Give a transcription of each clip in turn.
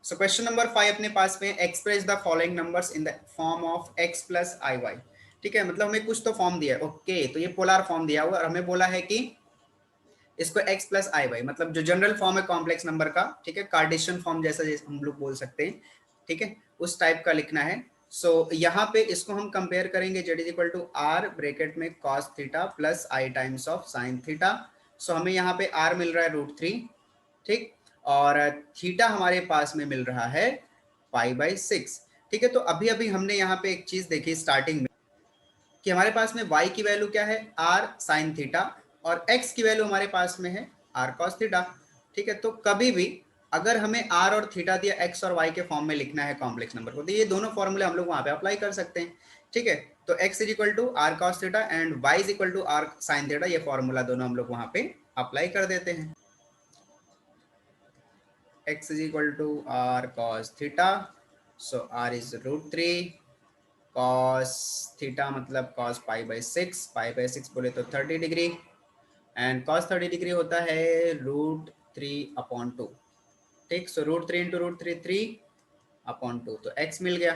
So question number 5 अपने पास में, express the following numbers in the form of x plus i y. ठीक है, मतलब हमें कुछ तो फॉर्म दिया है। ओके, तो ये पोलर फॉर्म दिया हुआ और हमें बोला है कि इसको x प्लस आई वाई, मतलब जो जनरल फॉर्म है कॉम्प्लेक्स नंबर का, ठीक है, कार्टेशियन फॉर्म जैसा जैसे हम लोग बोल सकते हैं, ठीक है, उस टाइप का लिखना है। सो यहाँ पे इसको हम कंपेयर करेंगे, z is equal to r bracket में cos theta plus i times of sine theta. So हमें यहाँ पे आर मिल रहा है √3, ठीक, और थीटा हमारे पास में मिल रहा है π/6। ठीक है, तो अभी अभी हमने यहाँ पे एक चीज देखी स्टार्टिंग में कि हमारे पास में y की वैल्यू क्या है, r साइन थीटा, और x की वैल्यू हमारे पास में है r cos थीटा। ठीक है, तो कभी भी अगर हमें r और थीटा दिया, x और y के फॉर्म में लिखना है कॉम्प्लेक्स नंबर को, तो ये दोनों फॉर्मूले हम लोग वहां पे अप्लाई कर सकते हैं। ठीक है, तो x is equal to r cos theta and y is equal to r sine theta, ये फॉर्मूला दोनों हम लोग वहां पे अप्लाई कर देते हैं। x is equal to r cos theta, so r is √3, cos theta मतलब cos π/6, π/6 बोले तो 30 डिग्री, एंड cos 30 डिग्री होता है √3/2। ठीक, सो √3 इंटू √3 3/2, तो x मिल गया,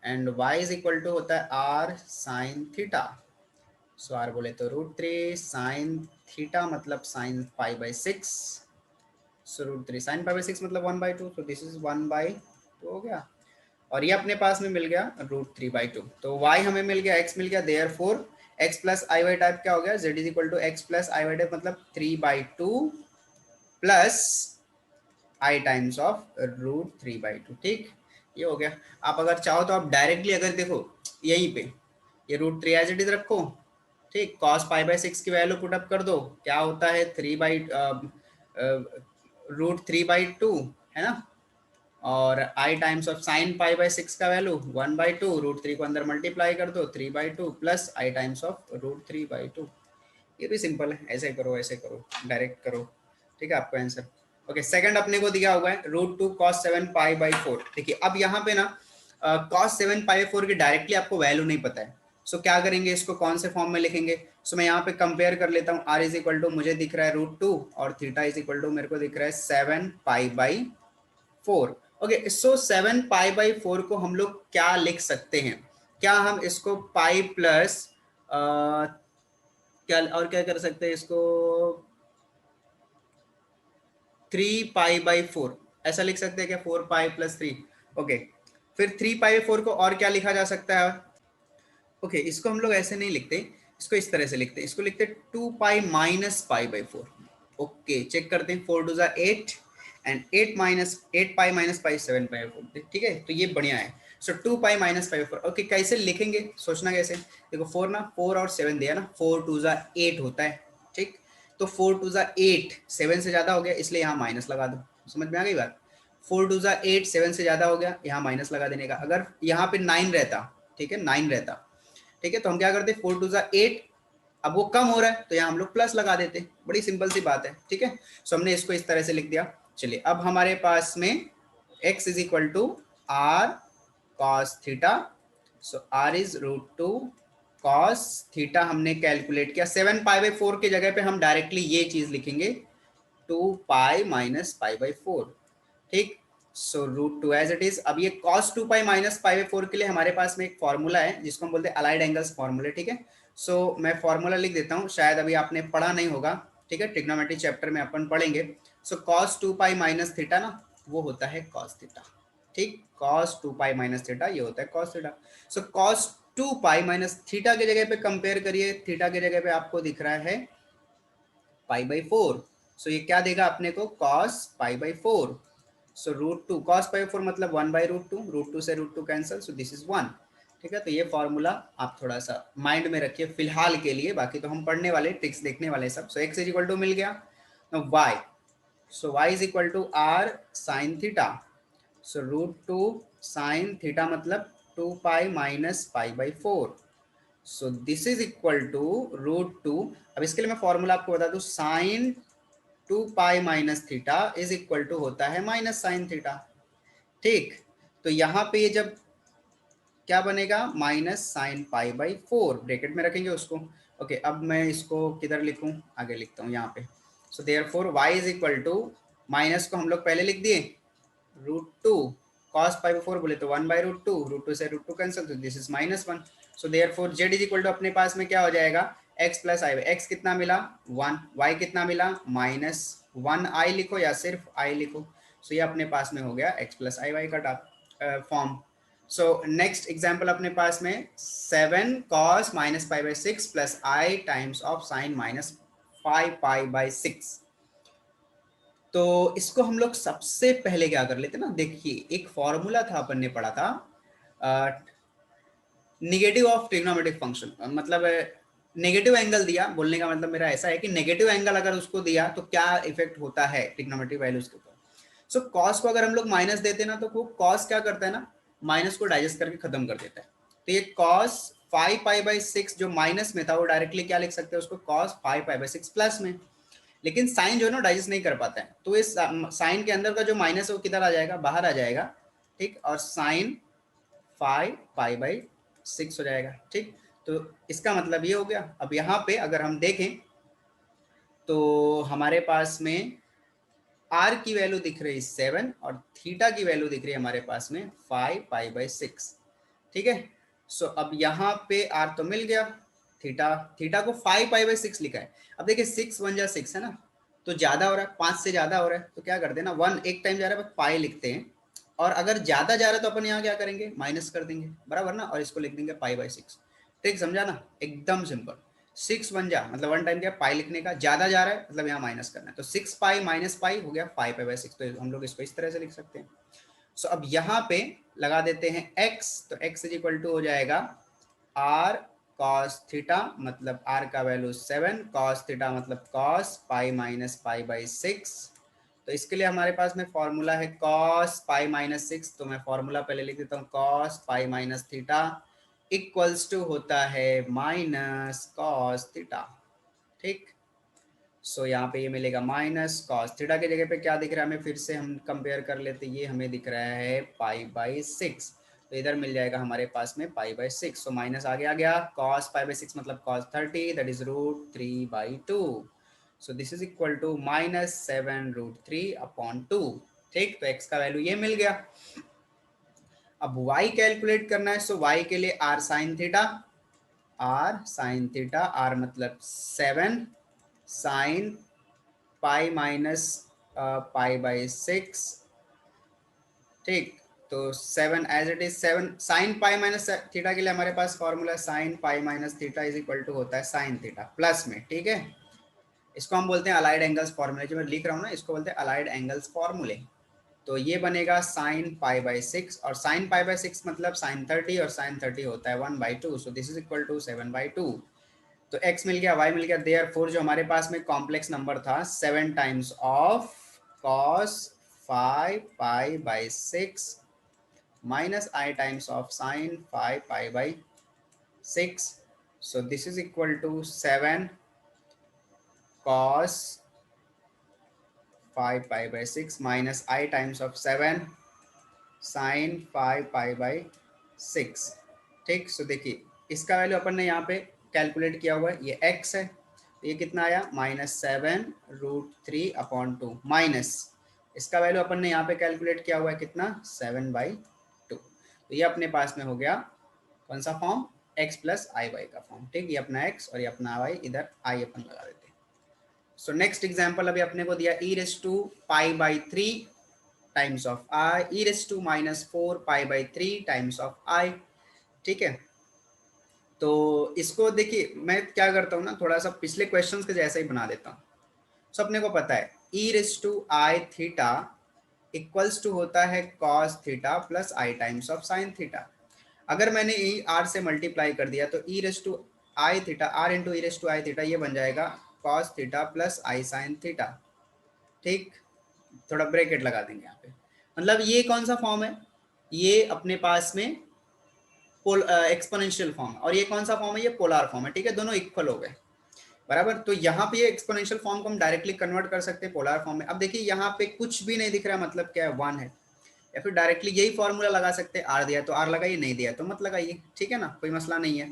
and y is equal to होता है r sine theta. So r बोले तो √3 साइन थीटा मतलब साइन π/6, सो √3 साइन π/6 मतलब 1/2, तो दिस इज 1/2 हो गया, और ये अपने पास में मिल गया √3/2। तो y हमें मिल गया, x मिल गया, therefore x plus i y type क्या हो गया, z is equal to x plus i y type मतलब 3/2 प्लस आई टाइम्स ऑफ √3/2। ठीक, ये हो गया। आप अगर चाहो तो आप डायरेक्टली अगर देखो यहीं पे ये √3 एज इट इज रखो, ठीक, cos π/6 की वैल्यू पुट अप कर दो, क्या होता है √3/2 है ना, और i टाइम्स ऑफ साइन π/6 का वैल्यू 1/2, √3 को अंदर मल्टीप्लाई कर दो 3/2 प्लस i टाइम्स ऑफ √3/2। ये भी सिंपल है, ऐसे करो ऐसे करो, डायरेक्ट करो, ठीक है, आपको आंसर। ओके, सेकंड अपने को दिया हुआ है √2 cos 7 π/4। देखिए अब यहाँ पे ना cos 7 π/4 की डायरेक्टली आपको वैल्यू नहीं पता है, सो क्या करेंगे, इसको कौन से फॉर्म में लिखेंगे। सो मैं यहाँ पे कंपेयर कर लेता हूँ, r इज इक्वल टू मुझे दिख रहा है √2 और थीटा इज इक्वल टू मेरे को दिख रहा है 7 π/4। ओके, सो 7 π/4 को हम लोग क्या लिख सकते हैं, क्या हम इसको पाई प्लस क्या और क्या कर सकते हैं, इसको 3 π/4 ऐसा लिख सकते हैं क्या, 4 पाई प्लस 3। ओके, फिर 3 π/4 को और क्या लिखा जा सकता है। ओके, इसको हम लोग ऐसे नहीं लिखते, इसको इस तरह से लिखते हैं, इसको लिखते 2 पाई माइनस π/4। ओके, चेक करते हैं, 4 2 जा 8 एंड 8 पाई माइनस पाई 7/4। ठीक है, तो ये बढ़िया है। सो 2 पाई माइनस π/4। ओके, कैसे लिखेंगे, सोचना कैसे, देखो 4 ना, 4 और 7 दिया ना, 4 2 जा 8 होता है। ठीक, तो 4 2 जा 8, 7 से ज्यादा हो गया इसलिए यहाँ माइनस लगा दो, समझ में आ गई बात। 4 2 जा 8, 7 से ज्यादा हो गया, यहाँ माइनस लगा देने का। अगर यहाँ पे 9 रहता, ठीक है, 9 रहता, ठीक है, तो हम क्या करते, 4 2 जा 8, अब वो कम हो रहा है तो यहाँ हम लोग प्लस लगा देते, बड़ी सिंपल सी बात है। ठीक है, सो हमने इसको इस तरह से लिख दिया। चलिए अब हमारे पास में x is equal to r cos theta, so r is √2 cos theta हमने कैलकुलेट किया, 7 π/4 की जगह पे हम डायरेक्टली ये चीज लिखेंगे 2 पाई माइनस π/4। ठीक, सो √2 एज इट इज। अब ये cos 2 पाई माइनस π/4 के लिए हमारे पास में एक फॉर्मूला है जिसको हम बोलते हैं अलाइड एंगल्स फॉर्मूले। ठीक है, सो मैं फॉर्मूला लिख देता हूँ, शायद अभी आपने पढ़ा नहीं होगा। ठीक है, ट्रिग्नोमेट्री चैप्टर में अपन पढ़ेंगे। सो cos 2 पाई माइनस थीटा ना, वो होता है cos थीटा। ठीक, cos 2 पाई माइनस थीटा ये होता है cos थीटा। सो cos 2 पाई माइनस थीटा की जगह पे कंपेयर करिए, थीटा की जगह पे आपको दिख रहा है π/4। सो ये क्या देगा अपने को, cos π/4। सो √2 cos π/4 मतलब 1/√2, √2 से √2 कैंसिल, सो दिस इज 1। ठीक है, तो ये फॉर्मूला आप थोड़ा सा माइंड में रखिए फिलहाल के लिए, बाकी तो हम पढ़ने वाले, ट्रिक्स देखने वाले सब। So x is equal to मिल गया, y, so y is equal to r sine theta, so √2 sine theta मतलब 2 pi minus π/4, so this is equal to √2। अब इसके लिए मैं फॉर्मूला आपको बता दूं, sine 2 pi minus theta is equal to होता है माइनस साइन थीटा। ठीक, तो यहाँ पे जब क्या बनेगा, माइनस साइन π/4 ब्रैकेट में रखेंगे उसको। ओके, अब मैं इसको किधर लिखूं, आगे लिखता हूँ यहाँ पे। So therefore y is equal to, minus को हम लोग पहले लिख दिए, √2 cos पाई बाई 4 बोले तो 1/√2, √2 से √2 कैंसिल, तो this is -1। So therefore z is equal to अपने पास में क्या हो जाएगा x प्लस आई। x कितना मिला 1, y कितना मिला -1, i लिखो या सिर्फ i लिखो। सो ये अपने पास में हो गया x प्लस आई वाई का फॉर्म। सो नेक्स्ट एग्जाम्पल अपने पास में 7 cos -π/6 plus i times of sine -5π/6। तो इसको हम लोग सबसे पहले क्या कर लेते ना, देखिए एक फॉर्मूला था अपन ने पढ़ा था नेगेटिव ऑफ ट्रिग्नोमेट्रिक फंक्शन, मतलब नेगेटिव एंगल दिया, बोलने का मतलब मेरा ऐसा है कि नेगेटिव एंगल अगर उसको दिया तो क्या इफेक्ट होता है ट्रिग्नोमेट्रिक वैल्यूज के ऊपर। सो कॉस को अगर हम लोग माइनस देते ना तो वो कॉस क्या करता है ना, माइनस को डाइजेस्ट करके खत्म कर देता है। तो ये कॉस 5π/6 जो माइनस में था वो डायरेक्टली क्या लिख सकते हैं उसको कॉस 5π/6 प्लस में। लेकिन साइन जो है ना डाइजेस्ट नहीं कर पाता है, तो इस साइन के अंदर का जो माइनस है वो किधर आ जाएगा, बाहर आ जाएगा। ठीक, और साइन 5π/6 हो जाएगा। ठीक, तो इसका मतलब ये हो गया। अब यहाँ पे अगर हम देखें तो हमारे पास में आर की वैल्यू दिख रही है 7 और थीटा की वैल्यू दिख रही है हमारे पास में 5π/6। ठीक है, सो अब यहाँ पे आर तो मिल गया, थीटा को 5π/6 लिखा है। अब देखिए 6 1 जा 6 है ना, तो ज्यादा हो रहा है, 5 से ज्यादा हो रहा है, तो क्या करते हैं ना 1 एक टाइम जा रहा है पाई लिखते हैं, और अगर ज्यादा जा रहा है तो अपन यहाँ क्या करेंगे माइनस कर देंगे, बराबर ना, और इसको लिख देंगे π/6। ठीक, समझा ना, एकदम सिंपल। 6 1 जा मतलब 1 टाइम क्या पाई लिखने का, ज्यादा जा रहा है मतलब यहाँ माइनस करना है, तो 6π माइनस पाई हो गया 5π/6। तो हम लोग इसको इस तरह से लिख सकते हैं। सो अब यहाँ पे लगा देते हैं x, तो x इज इक्वल टू हो जाएगा r cos थीटा, मतलब r का वैल्यू 7, cos थीटा मतलब cos π-π/6। तो इसके लिए हमारे पास में फॉर्मूला है cos π-6, तो मैं फॉर्मूला पहले लिख देता हूँ cos π-थीटा इक्वल्स टू होता है माइनस cos थीटा। ठीक, सो यहाँ पे ये मिलेगा माइनस कॉस थीटा की जगह पे क्या दिख रहा है हमें, फिर से हम कंपेयर कर लेते, ये हमें दिख रहा है π/6, तो इधर मिल जाएगा हमारे पास में π/6। सो माइनस आगे आ गया, cos π/6 मतलब cos 30, that is √3/2। So this is equal to -7√3/2। ठीक, तो x का वैल्यू ये मिल गया। अब y कैलकुलेट करना है, सो y के लिए r sin थीटा, r मतलब 7 साइन π-π/6। ठीक, तो 7 एज इट इज 7 साइन π-थीटा के लिए हमारे पास फॉर्मूला साइन π-थीटा इज इक्वल टू होता है साइन थीटा प्लस में। ठीक है, इसको हम बोलते हैं अलाइड एंगल्स फॉर्मूले, जो मैं लिख रहा हूँ ना इसको बोलते हैं अलाइड एंगल्स फॉर्मूले। तो ये बनेगा साइन π/6, और साइन π/6 मतलब साइन 30, और साइन 30 होता है 1/2। So this is equal to 7/2। तो x मिल गया, y मिल गया, देयरफॉर जो हमारे पास में कॉम्प्लेक्स नंबर था 7 times of cos 5π/6 minus I times of sin 5π/6। so this is equal to 7 cos 5π/6 minus I times of 7 sin 5π/6। ठीक, सो देखिए इसका वैल्यू अपन ने यहाँ पे कैलकुलेट किया हुआ है, ये x है, तो ये कितना आया -7√3/2 माइनस इसका वैल्यू अपन ने यहाँ पे कैलकुलेट किया हुआ है कितना 7/2। तो ये अपने पास में हो गया कौन सा form, x plus i y का फॉर्म। ठीक, ये अपना x और ये अपना y, इधर i अपन लगा देते हैं। सो नेक्स्ट एग्जाम्पल अभी अपने को दिया e⁻π/3 times of i, e⁻⁴π/3 times of i। ठीक है, तो इसको देखिए मैं क्या करता हूँ ना, थोड़ा सा पिछले क्वेश्चंस के जैसा ही बना देता हूँ। सो अपने को पता है e⁻θ इक्वल्स टू होता है cos theta plus i times of sin theta. अगर मैंने r से मल्टीप्लाई कर दिया तो e⁻θ r इंटू e⁻θ ये बन जाएगा cos theta plus i sin theta. ठीक, थोड़ा ब्रैकेट लगा देंगे यहाँ पे, मतलब ये कौन सा फॉर्म है, ये अपने पास में एक्सपोनेंशियल फॉर्म है, और ये कौन सा फॉर्म है, ये पोलर फॉर्म है। ठीक है, दोनों इक्वल हो गए, बराबर। तो यहाँ पे ये एक्सपोनेंशियल फॉर्म को हम डायरेक्टली कन्वर्ट कर सकते हैं पोलर फॉर्म में। अब देखिए यहाँ पे कुछ भी नहीं दिख रहा, मतलब क्या है 1 है, या फिर डायरेक्टली यही फॉर्मूला लगा सकते हैं, आर दिया तो आर लगाइए, नहीं दिया तो मत लगाइए। ठीक है ना, कोई मसला नहीं है।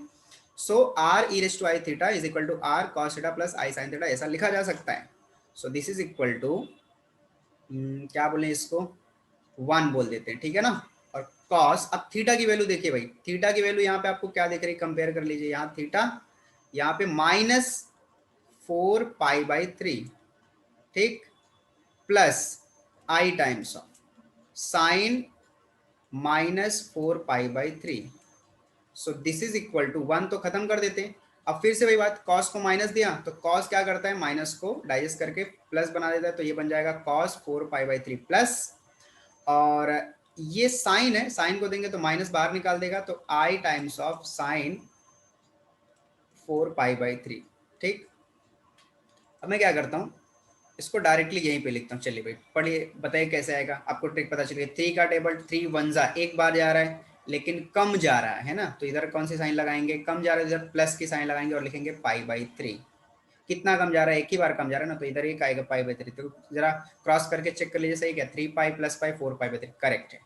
So r e⁻θ is equal to r cos theta plus i sin theta, ऐसा लिखा जा सकता है। So this is equal to क्या बोले इसको 1 बोल देते हैं, ठीक है ना। और कॉस, अब थीटा की वैल्यू देखिए भाई, थीटा की वैल्यू यहाँ पे आपको क्या दिख रही है, कंपेयर कर लीजिए, यहाँ थीटा, यहाँ पे -4 पाई/3, ठीक, plus i times of sine -4 पाई/3। So this is equal to 1, तो खत्म कर देते हैं। अब फिर से वही बात, कॉस को माइनस दिया तो कॉस क्या करता है, माइनस को डाइजेस्ट करके प्लस बना देता है, तो ये बन जाएगा cos 4 पाई/3 प्लस, और ये साइन है, साइन को देंगे तो माइनस बाहर निकाल देगा, तो आई टाइम्स ऑफ साइन 4 पाई/3, ठीक। अब मैं क्या करता हूँ, इसको डायरेक्टली यहीं पे लिखता हूँ, चलिए भाई पढ़िए, बताइए कैसे आएगा, आपको ट्रिक पता चलिए। 3 का टेबल, 3 वन जा, एक बार जा रहा है लेकिन कम जा रहा है ना, तो इधर कौन सी साइन लगाएंगे, कम जा रहा है, इधर प्लस की साइन लगाएंगे और लिखेंगे पाई/3। कितना कम जा रहा है, एक ही बार कम जा रहा है ना, तो इधर एक आएगा पाई/3, तो जरा क्रॉस करके चेक कर लीजिए, सही क्या, 3 पाई प्लस पाई 4 पाई/3 करेक्ट है।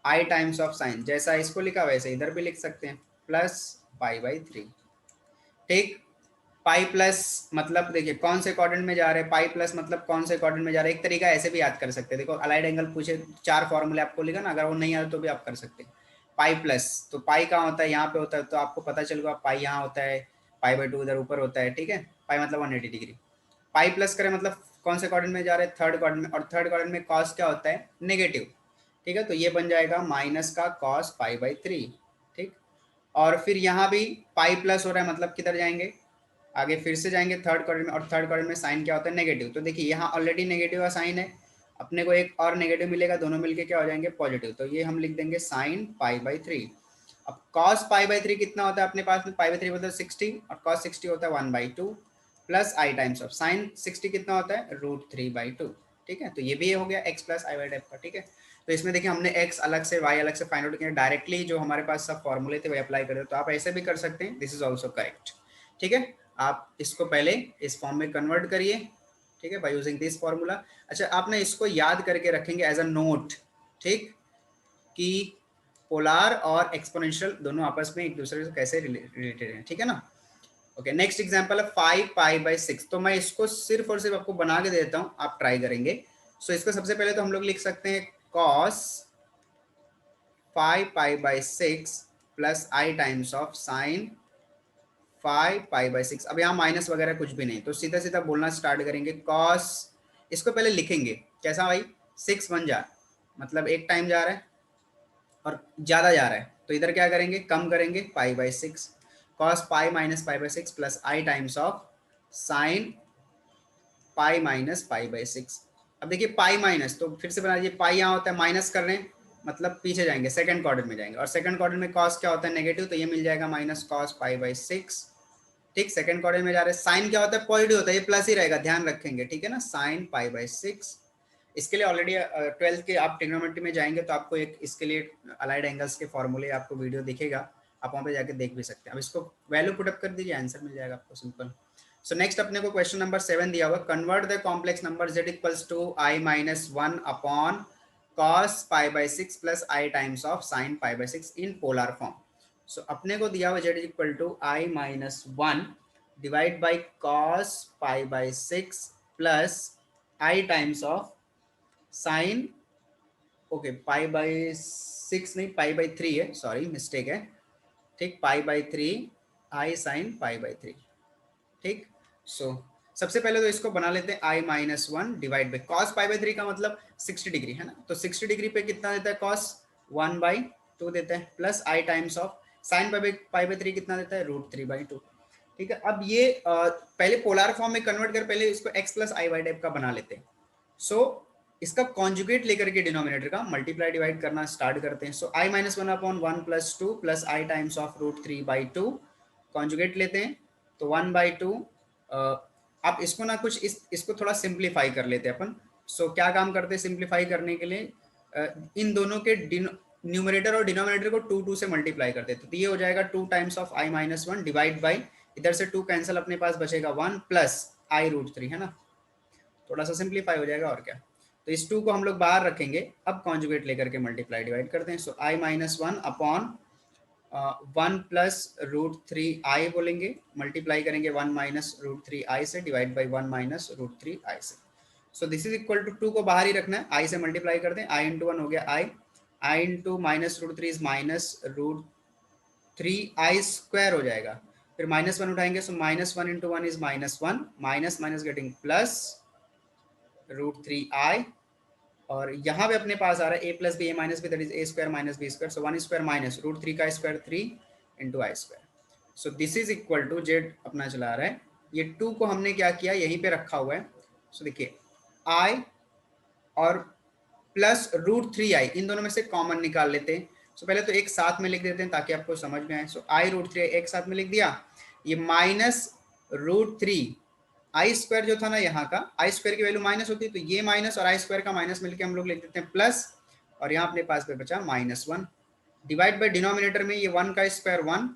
आई टाइम्स ऑफ साइन, जैसा इसको लिखा वैसे इधर भी लिख सकते हैं, प्लस पाई/3, ठीक। पाई प्लस मतलब देखिए कौन से क्वाड्रेंट में जा रहे हैं, पाई प्लस मतलब कौन से क्वाड्रेंट में जा रहे हैं, एक तरीका ऐसे भी याद कर सकते हैं, देखो अलाइड एंगल पूछे, 4 फॉर्मूले आपको लिखा ना, अगर वो नहीं आता तो भी आप कर सकते हैं। पाई प्लस, तो पाई कहाँ होता है, यहाँ पे होता है, तो आपको पता चल गया पाई यहाँ होता है, पाई/2 इधर ऊपर होता है, ठीक है, पाई मतलब 180 डिग्री। पाई प्लस करें मतलब कौन से क्वाड्रेंट में जा रहे हैं, थर्ड क्वाड्रेंट में, और थर्ड क्वाड्रेंट में कॉस क्या होता है, नेगेटिव, ठीक है, तो ये बन जाएगा माइनस का कॉस पाई/3, ठीक। और फिर यहाँ भी पाई प्लस हो रहा है, मतलब किधर जाएंगे, आगे फिर से जाएंगे थर्ड क्वाड्रेंट में, और थर्ड क्वाड्रेंट में साइन क्या होता है, नेगेटिव, तो देखिए यहाँ ऑलरेडी नेगेटिव का साइन है, अपने को एक और नेगेटिव मिलेगा, दोनों मिलके क्या हो जाएंगे, पॉजिटिव, तो ये हम लिख देंगे साइन पाई/3। अब कॉस पाई/3 कितना होता है अपने पास में, पाई/3 मतलब 60, और कॉस 60 होता है 1/2 plus i times of sign 60 कितना होता है, √3/2, ठीक है, तो ये भी ये हो गया x plus i y type का, ठीक है। तो इसमें देखिए हमने x अलग से y अलग से फाइंड आउट किया, डायरेक्टली जो हमारे पास सब फॉर्मूले थे वही अप्लाई कर दो, तो आप ऐसे भी कर सकते हैं, दिस इज ऑल्सो करेक्ट, ठीक है। आप इसको पहले इस फॉर्म में कन्वर्ट करिए, ठीक है, बाय यूजिंग दिस फॉर्मूला। अच्छा, आपने इसको याद करके रखेंगे एज अ नोट, ठीक, कि पोलार और एक्सपोनेंशियल दोनों आपस में एक दूसरे से कैसे रिलेटेड हैं, ठीक है ना। ओके, नेक्स्ट एग्जांपल है 5 पाई/6, तो मैं इसको सिर्फ और सिर्फ आपको बना के देता हूं, आप ट्राई करेंगे। सो इसको सबसे पहले तो हम लोग लिख सकते हैं cos 5 पाई/6 plus i times of sine 5 पाई/6। अब यहाँ माइनस वगैरह कुछ भी नहीं, तो सीधा सीधा बोलना स्टार्ट करेंगे, कॉस, इसको पहले लिखेंगे कैसा भाई, 6 बन जा, मतलब एक टाइम जा रहा है और ज़्यादा जा रहा है, तो इधर क्या करेंगे, कम करेंगे, पाई/6, कॉस पाई माइनस पाई/6 plus i times of sine pi minus पाई/6। अब देखिए पाई माइनस, तो फिर से बना दीजिए, पाई यहाँ होता है, माइनस कर रहे हैं मतलब पीछे जाएंगे, सेकंड क्वाड्रेंट में जाएंगे, और सेकंड क्वाड्रेंट में कॉस क्या होता है, नेगेटिव, तो ये मिल जाएगा माइनस कॉस पाई/6, ठीक। सेकंड क्वाड्रेंट में जा रहे हैं, साइन क्या होता है, पॉजिटिव होता है, ये प्लस ही रहेगा, ध्यान रखेंगे, ठीक है ना, साइन पाई/6। इसके लिए ऑलरेडी 12th के आप ट्रिग्नोमेट्री में जाएंगे तो आपको एक इसके लिए अलाइड एंगल्स के फॉर्मूले आपको वीडियो दिखेगा, आप वहाँ पे जाके देख भी सकते हैं। अब इसको वैल्यू पुटअप कर दीजिए, आंसर मिल जाएगा आपको, सिंपल। सो नेक्स्ट अपने को क्वेश्चन नंबर 7 दिया हुआ, convert the complex number z equals to i-1 upon cos पाई/6 plus i times of sine पाई/6 इन पोलर फॉर्म। सो अपने को दिया हुआ z equal to i-1 divide by cos पाई/6 plus i times of sine, okay, पाई/6 नहीं, पाई/3 है, सॉरी मिस्टेक है, ठीक, पाई/3 आई साइन पाई/3, ठीक। सो सबसे पहले तो इसको बना लेते हैं i-1 डिवाइड बाई कॉस पाई/3 का मतलब 60 डिग्री है ना, तो 60 डिग्री पे कितना देता है कॉस, 1/2 देता है, plus i times of sine पाई/3 कितना देता है, √3/2, ठीक है। अब ये पहले पोलर फॉर्म में कन्वर्ट कर, पहले इसको x plus i y type का बना लेते हैं। सो इसका कॉन्जुगेट लेकर के डिनोमिनेटर का मल्टीप्लाई डिवाइड करना स्टार्ट करते हैं। सो i-1 upon 1 plus 2 plus i times of √3/2 conjugate लेते हैं, तो 1/2। आप इसको ना कुछ इसको थोड़ा सिंप्लीफाई कर लेते हैं अपन। सो क्या काम करते हैं सिंप्लीफाई करने के लिए, इन दोनों के न्यूमरेटर और डिनोमिनेटर को 2 से मल्टीप्लाई करते हैं, तो ये हो जाएगा 2 times of i-1 divide by, इधर से 2 कैंसिल, अपने पास बचेगा 1 प्लस i√3, है ना, थोड़ा सा सिंप्लीफाई हो जाएगा और क्या। तो इस 2 को हम लोग बाहर रखेंगे, अब कॉन्जुगेट लेकर के मल्टीप्लाई डिवाइड करते हैं। सो i-1 अपॉन 1 प्लस √3i बोलेंगे, मल्टीप्लाई करेंगे 1 माइनस √3i से, डिवाइड बाई 1 माइनस √3i से। So this is equal to 2 को बाहर ही रखना है, आई से मल्टीप्लाई कर दें, आई इंटू 1 हो गया i into minus root three is minus root three i square हो जाएगा, फिर -1 उठाएंगे, so -1 into 1 is -1, minus minus getting plus root three i, और यहाँ पे अपने पास आ रहा है a plus b a minus b, that is a square minus b square, so 1 square minus root three का square 3 into i square, so this is equal to Z अपना चला आ रहा है, ये 2 को हमने क्या किया यहीं पे रखा हुआ है, सो देखिए आई और प्लस रूट थ्री आई, इन दोनों में से कॉमन निकाल लेते हैं। सो पहले तो एक साथ में लिख देते हैं ताकि आपको समझ में आए। सो आई रूट थ्री एक साथ में लिख दिया, ये minus root three i square जो था ना यहाँ का, आई स्क्वायर की वैल्यू माइनस होती है, तो ये माइनस और आई स्क्वायर का माइनस मिलकर हम लोग लिख देते हैं प्लस, और यहाँ अपने पास पे बचा -1, डिवाइड बाय डिनोमिनेटर में ये 1 का स्क्वायर 1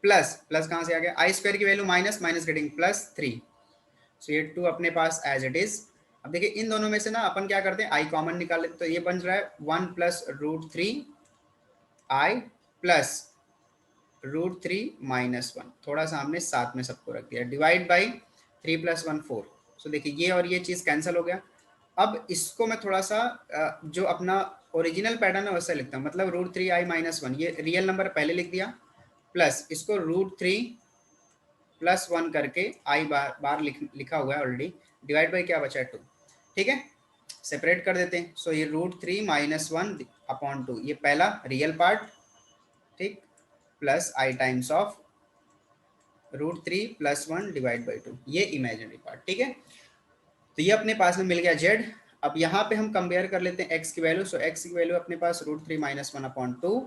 प्लस प्लस कहाँ से आ गया, आई स्क्वायर की value minus minus getting plus 3, सो ये 2 अपने पास एज इट इज। अब देखिए इन दोनों में से ना अपन क्या करते हैं, आई कॉमन निकाल लेते, तो ये बन रहा है 1 प्लस रूट थ्री आई प्लस रूट थ्री -1, थोड़ा सा हमने साथ में सबको रख दिया, डिवाइड बाई 3 प्लस 1 4, सो देखिए ये और ये चीज़ कैंसिल हो गया। अब इसको मैं थोड़ा सा जो अपना ओरिजिनल पैटर्न है वैसे लिखता हूँ, मतलब रूट थ्री आई -1, ये रियल नंबर पहले लिख दिया, प्लस इसको रूट थ्री प्लस 1 करके आई बार लिखा हुआ है ऑलरेडी, डिवाइड बाई क्या बचा है 2, ठीक है, सेपरेट कर देते हैं। सो ये रूट थ्री -1 अपॉन 2, ये पहला रियल पार्ट, ठीक, plus i times of root three plus 1 divide by 2, ये इमेजिनरी पार्ट, ठीक है। तो ये अपने पास में मिल गया जेड। अब यहाँ पे हम कंपेयर कर लेते हैं एक्स की वैल्यू, सो एक्स की वैल्यू अपने पास रूट थ्री -1 अपॉन 2,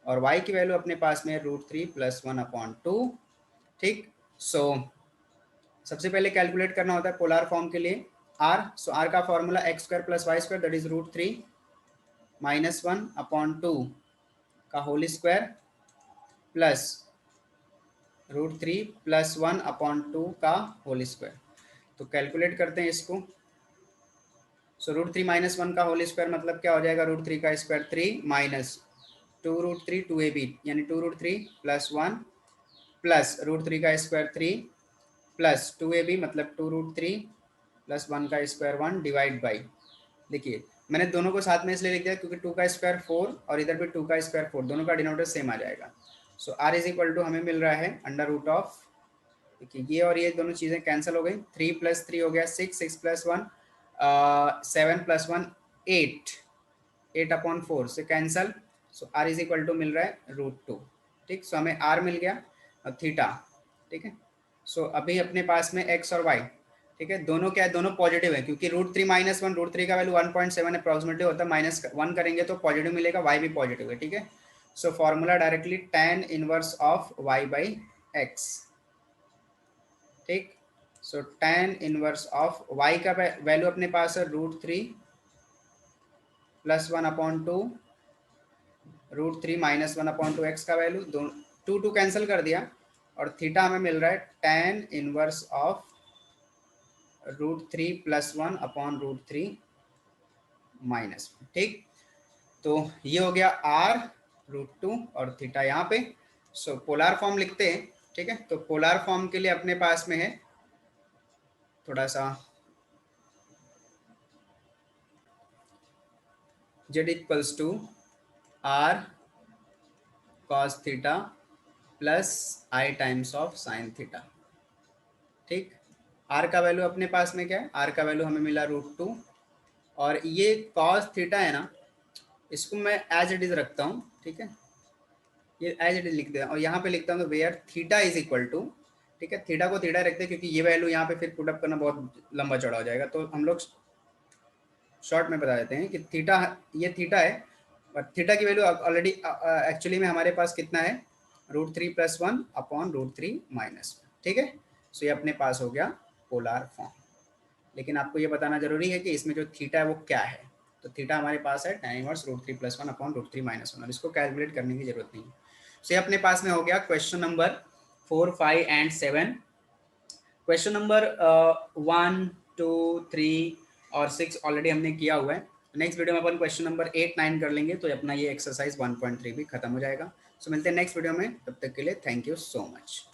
और वाई की वैल्यू अपने पास में रूट थ्री प्लस 1 अपॉन 2, ठीक। सो सबसे पहले कैलकुलेट करना होता है पोलर फॉर्म के लिए आर, सो आर का formula x square plus y square, that is root three -1 upon 2 का whole square plus root three plus 1 upon 2 का होल स्क्वायर। तो कैलकुलेट करते हैं इसको, सो रूट थ्री -1 का होल स्क्वायर मतलब क्या हो जाएगा, रूट थ्री का square 3 minus 2 root three 2ab, यानी 2 root three plus 1 plus root three का स्क्वायर 3 प्लस 2ab मतलब 2 रूट थ्री प्लस 1 का स्क्वायर 1 डिवाइड बाई, देखिए मैंने दोनों को साथ में इसलिए लिख दिया क्योंकि 2 का स्क्वायर 4 और इधर भी 2 का स्क्वायर 4, दोनों का डिनोमिनेटर सेम आ जाएगा। सो आर इज इक्वल टू हमें मिल रहा है अंडर रूट ऑफ, देखिए ये और ये दोनों चीज़ें कैंसिल हो गई, 3 प्लस 3 हो गया 6, 6 प्लस 1 7 प्लस 1 8, 8 अपॉन 4 से cancel, so r is equal to मिल रहा है रूट 2, ठीक। सो हमें आर मिल गया और थीटा, ठीक है। सो अभी अपने पास में एक्स और वाई, ठीक है, दोनों क्या है, दोनों पॉजिटिव है क्योंकि रूट थ्री -1, रूट थ्री का वैल्यू 1.7 अप्रॉक्सिमेटली होता है, -1 करेंगे तो पॉजिटिव मिलेगा, वाई भी पॉजिटिव है, ठीक है। So formula directly tan inverse of y by x, ठीक। So tan inverse of y का वैल्यू अपने पास है root three plus 1 upon 2, root three -1 upon 2 x का वैल्यू, दो 2 कैंसिल कर दिया, और थीटा हमें मिल रहा है tan inverse of root three plus 1 upon root three minus, ठीक। तो ये हो गया आर रूट 2 और थीटा यहाँ पे। सो पोलर फॉर्म लिखते हैं, ठीक है। तो पोलर फॉर्म के लिए अपने पास में है थोड़ा सा z equals to r cos theta plus i times of sine theta, ठीक। आर का वैल्यू अपने पास में क्या है, आर का वैल्यू हमें मिला रूट 2, और ये कॉस थीटा है ना, इसको मैं एज इट इज रखता हूँ, ठीक है, ये एज इट इज लिख दिया, और यहाँ पे लिखता हूँ तो where theta is equal to, ठीक है, थीटा को थीटा रखते हैं क्योंकि ये वैल्यू यहाँ पे फिर पुट अप करना बहुत लंबा चौड़ा हो जाएगा, तो हम लोग शॉर्ट में बता देते हैं कि थीटा, ये थीटा है, और थीटा की वैल्यू ऑलरेडी एक्चुअली में हमारे पास कितना है, root three plus 1 upon root three minus 1, ठीक है। सो ये अपने पास हो गया पोलर फॉर्म, लेकिन आपको ये बताना जरूरी है कि इसमें जो थीटा है वो क्या है। तो थीटा हमारे पास है tan inverse root three plus 1 upon root three minus 1, और इसको कैलकुलेट करने की जरूरत नहीं है। सो ये अपने पास में हो गया question number 4, 5 and 7। Question number 1, 2, 3 और 6 ऑलरेडी हमने किया हुआ है। नेक्स्ट वीडियो में अपन क्वेश्चन नंबर 8, 9 कर लेंगे, तो अपना ये एक्सरसाइज 1.3 भी खत्म हो जाएगा। सो मिलते हैं नेक्स्ट वीडियो में, तब तक के लिए थैंक यू सो मच।